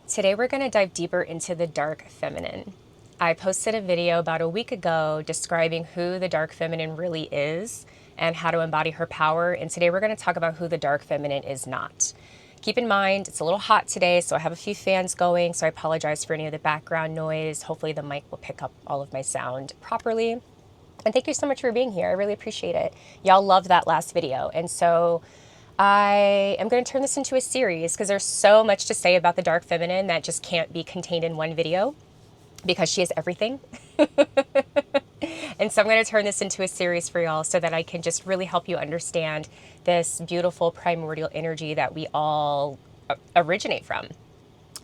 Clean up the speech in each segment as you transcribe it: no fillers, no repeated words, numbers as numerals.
Today we're going to dive deeper into the dark feminine. I posted a video about a week ago describing who the dark feminine really is and how to embody her power, and today we're going to talk about who the dark feminine is not. Keep in mind, it's a little hot today, so I have a few fans going, so I apologize for any of the background noise. Hopefully the mic will pick up all of my sound properly. And thank you so much for being here. I really appreciate it. Y'all loved that last video, and so I am going to turn this into a series because there's so much to say about the dark feminine that just can't be contained in one video because she is everything. And so I'm going to turn this into a series for y'all so that I can just really help you understand this beautiful primordial energy that we all originate from.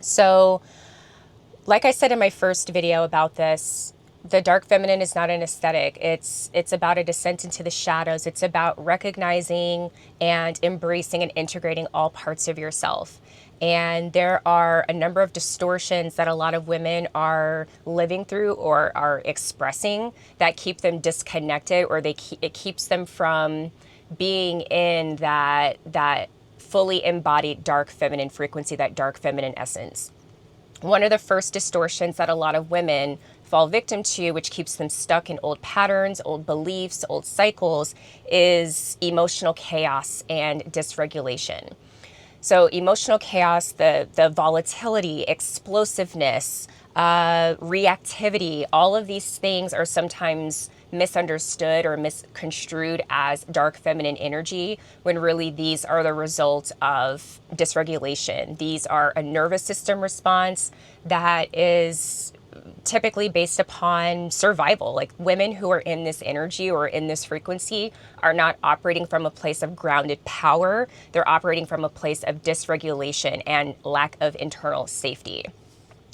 So, like I said in my first video about this, the dark feminine is not an aesthetic. It's about a descent into the shadows. It's about recognizing and embracing and integrating all parts of yourself. And there are a number of distortions that a lot of women are living through or are expressing that keep them disconnected, or it keeps them from being in that fully embodied dark feminine frequency, that dark feminine essence. One of the first distortions that a lot of women fall victim to, which keeps them stuck in old patterns, old beliefs, old cycles, is emotional chaos and dysregulation. So emotional chaos, the volatility, explosiveness, reactivity, all of these things are sometimes misunderstood or misconstrued as dark feminine energy, when really these are the result of dysregulation. These are a nervous system response that is typically based upon survival. Like, women who are in this energy or in this frequency are not operating from a place of grounded power. They're operating from a place of dysregulation and lack of internal safety.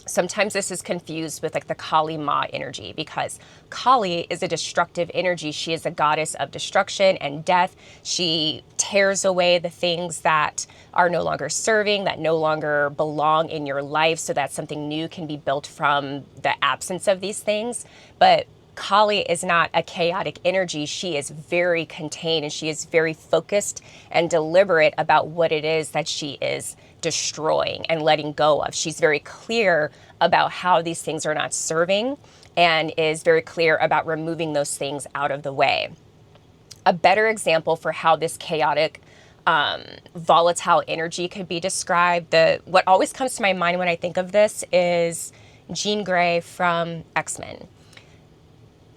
Sometimes this is confused with like the Kali Ma energy, because Kali is a destructive energy. She is a goddess of destruction and death. She tears away the things that are no longer serving, that no longer belong in your life, so that something new can be built from the absence of these things. But Kali is not a chaotic energy. She is very contained, and she is very focused and deliberate about what it is that she is destroying and letting go of. She's very clear about how these things are not serving, and is very clear about removing those things out of the way. A better example for how this chaotic, volatile energy could be described, what always comes to my mind when I think of this is Jean Grey from X-Men.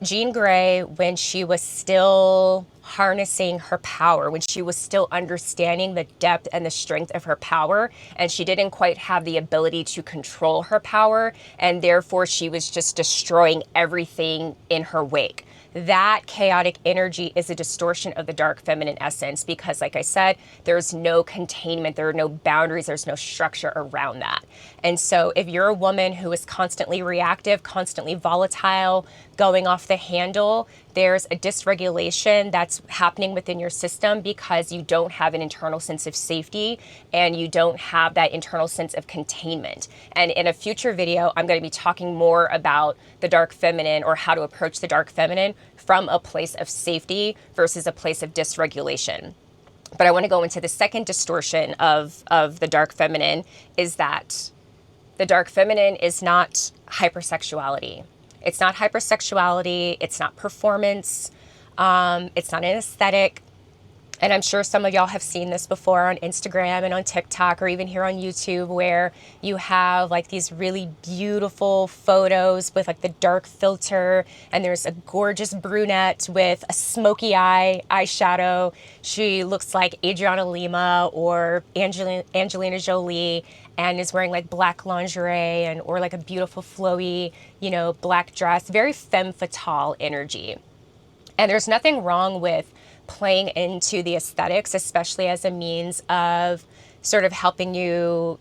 Jean Grey, when she was still harnessing her power, when she was still understanding the depth and the strength of her power, and she didn't quite have the ability to control her power, and therefore she was just destroying everything in her wake. That chaotic energy is a distortion of the dark feminine essence, because, like I said, there's no containment, there are no boundaries, there's no structure around that. And so if you're a woman who is constantly reactive, constantly volatile, going off the handle, there's a dysregulation that's happening within your system because you don't have an internal sense of safety, and you don't have that internal sense of containment. And in a future video, I'm going to be talking more about the dark feminine, or how to approach the dark feminine from a place of safety versus a place of dysregulation. But I want to go into the second distortion of the dark feminine, is that the dark feminine is not hypersexuality. It's not hypersexuality. It's not performance. It's not an aesthetic. And I'm sure some of y'all have seen this before on Instagram and on TikTok, or even here on YouTube, where you have like these really beautiful photos with like the dark filter, and there's a gorgeous brunette with a smoky eyeshadow. She looks like Adriana Lima or Angelina Jolie, and is wearing like black lingerie or like a beautiful flowy, black dress, very femme fatale energy. And there's nothing wrong with playing into the aesthetics, especially as a means of sort of helping you,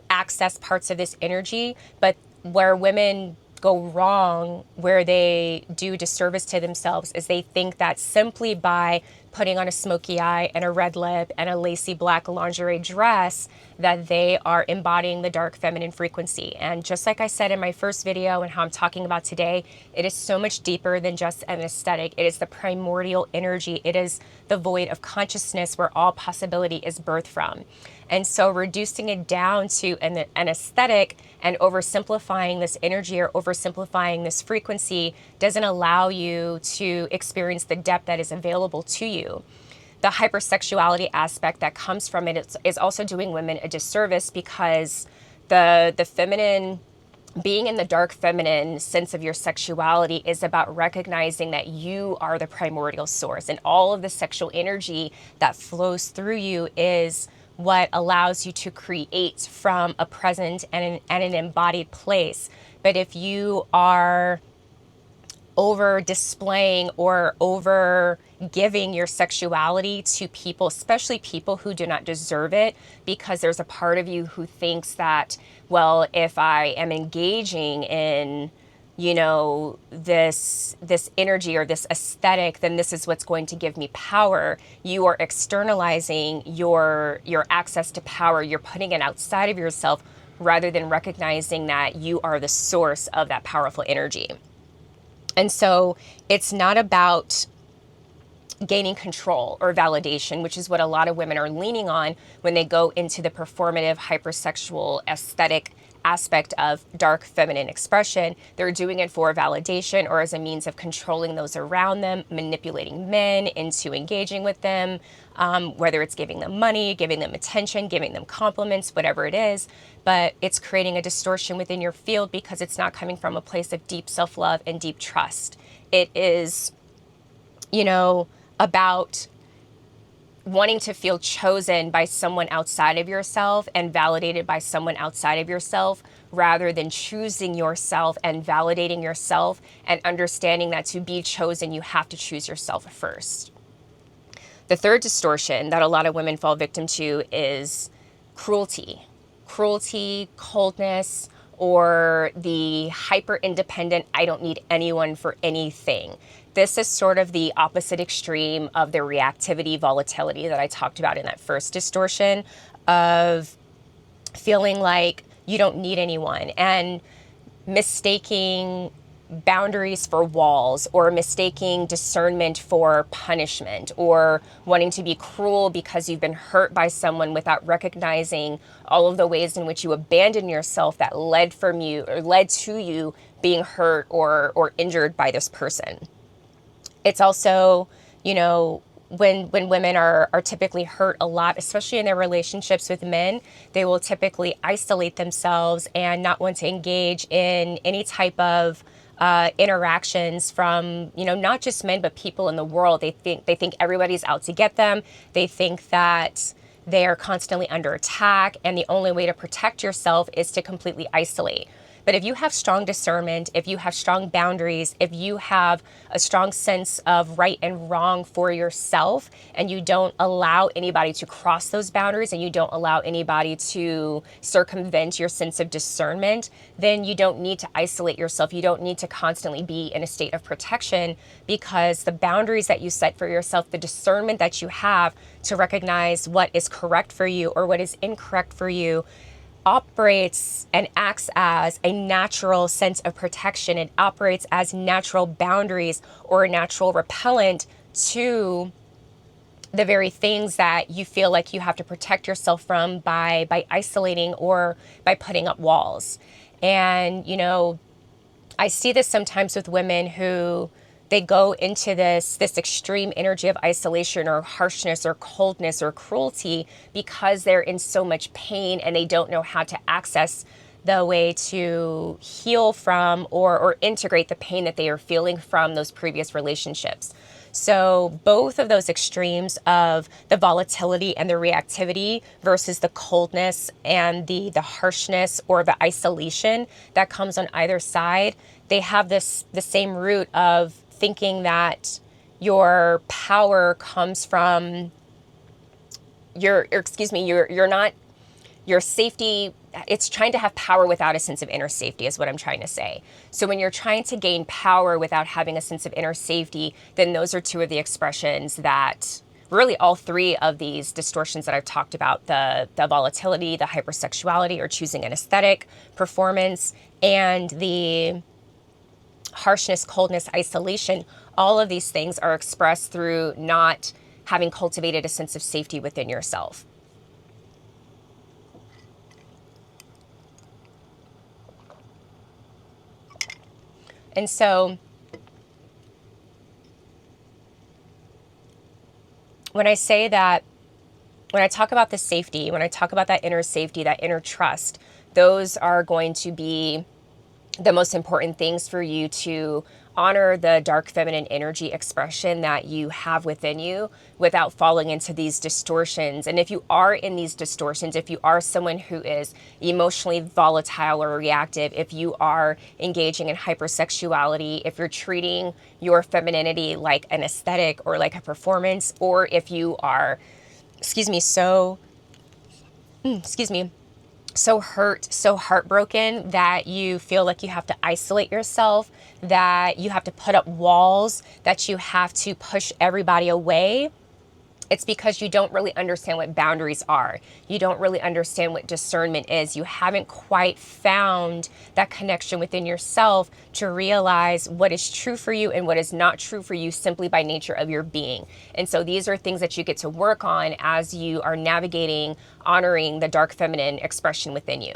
access parts of this energy. But where women go wrong, where they do disservice to themselves, is they think that simply by putting on a smoky eye and a red lip and a lacy black lingerie dress, that they are embodying the dark feminine frequency. And just like I said in my first video and how I'm talking about today, it is so much deeper than just an aesthetic. It is the primordial energy. It is the void of consciousness where all possibility is birthed from. And so reducing it down to an aesthetic and oversimplifying this energy or oversimplifying this frequency doesn't allow you to experience the depth that is available to you. The hypersexuality aspect that comes from it is also doing women a disservice, because the feminine, being in the dark feminine sense of your sexuality, is about recognizing that you are the primordial source, and all of the sexual energy that flows through you is what allows you to create from a present and an embodied place. But if you are over displaying or over giving your sexuality to people, especially people who do not deserve it, because there's a part of you who thinks that, well, if I am engaging in, you know, this energy or this aesthetic, then this is what's going to give me power. You are externalizing your access to power. You're putting it outside of yourself rather than recognizing that you are the source of that powerful energy. And so it's not about gaining control or validation, which is what a lot of women are leaning on when they go into the performative, hypersexual, aesthetic aspect of dark feminine expression. They're doing it for validation or as a means of controlling those around them, manipulating men into engaging with them, whether it's giving them money, giving them attention, giving them compliments, whatever it is. But it's creating a distortion within your field because it's not coming from a place of deep self-love and deep trust. It is, you know, about wanting to feel chosen by someone outside of yourself and validated by someone outside of yourself, rather than choosing yourself and validating yourself and understanding that to be chosen, you have to choose yourself first. The third distortion that a lot of women fall victim to is cruelty. Cruelty, coldness, or the hyper independent, I don't need anyone for anything. This is sort of the opposite extreme of the reactivity, volatility that I talked about in that first distortion, of feeling like you don't need anyone and mistaking boundaries for walls, or mistaking discernment for punishment, or wanting to be cruel because you've been hurt by someone without recognizing all of the ways in which you abandoned yourself that led to you being hurt or injured by this person. It's also, you know, when women are typically hurt a lot, especially in their relationships with men, they will typically isolate themselves and not want to engage in any type of interactions from, you know, not just men, but people in the world. They think everybody's out to get them. They think that they are constantly under attack, and the only way to protect yourself is to completely isolate. But if you have strong discernment, if you have strong boundaries, if you have a strong sense of right and wrong for yourself, and you don't allow anybody to cross those boundaries, and you don't allow anybody to circumvent your sense of discernment, then you don't need to isolate yourself. You don't need to constantly be in a state of protection, because the boundaries that you set for yourself, the discernment that you have to recognize what is correct for you or what is incorrect for you, operates and acts as a natural sense of protection. It operates as natural boundaries or a natural repellent to the very things that you feel like you have to protect yourself from by isolating or by putting up walls. And, you know, I see this sometimes with women who they go into this extreme energy of isolation or harshness or coldness or cruelty because they're in so much pain and they don't know how to access the way to heal from or integrate the pain that they are feeling from those previous relationships. So both of those extremes of the volatility and the reactivity versus the coldness and the harshness or the isolation that comes on either side, they have the same root of thinking that your power comes from your safety. It's trying to have power without a sense of inner safety is what I'm trying to say. So when you're trying to gain power without having a sense of inner safety, then those are two of the expressions that really all three of these distortions that I've talked about, the volatility, the hypersexuality or choosing an aesthetic, performance, and the harshness, coldness, isolation, all of these things are expressed through not having cultivated a sense of safety within yourself. And so when I say that, when I talk about the safety, when I talk about that inner safety, that inner trust, those are going to be the most important things for you to honor the dark feminine energy expression that you have within you without falling into these distortions. And if you are in these distortions, if you are someone who is emotionally volatile or reactive, if you are engaging in hypersexuality, if you're treating your femininity like an aesthetic or like a performance, or if you are, so hurt, so heartbroken that you feel like you have to isolate yourself, that you have to put up walls, that you have to push everybody away, it's because you don't really understand what boundaries are. You don't really understand what discernment is. You haven't quite found that connection within yourself to realize what is true for you and what is not true for you simply by nature of your being. And so these are things that you get to work on as you are navigating, honoring the dark feminine expression within you.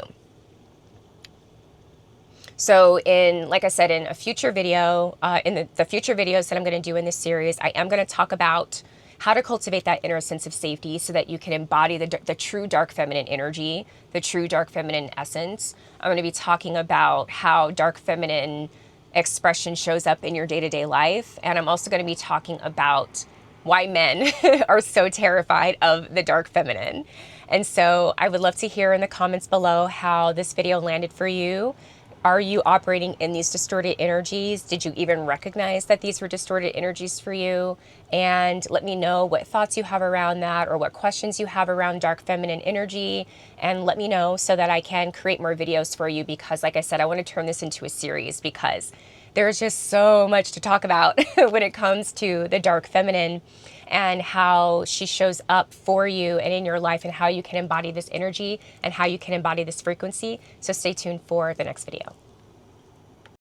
So like I said, in a future video, in the future videos that I'm going to do in this series, I am going to talk about how to cultivate that inner sense of safety so that you can embody the true dark feminine energy, the true dark feminine essence. I'm going to be talking about how dark feminine expression shows up in your day-to-day life. And I'm also going to be talking about why men are so terrified of the dark feminine. And so I would love to hear in the comments below how this video landed for you. Are you operating in these distorted energies? Did you even recognize that these were distorted energies for you? And let me know what thoughts you have around that or what questions you have around dark feminine energy. And let me know so that I can create more videos for you, because like I said, I want to turn this into a series because there's just so much to talk about when it comes to the dark feminine and how she shows up for you and in your life, and how you can embody this energy and how you can embody this frequency. So stay tuned for the next video.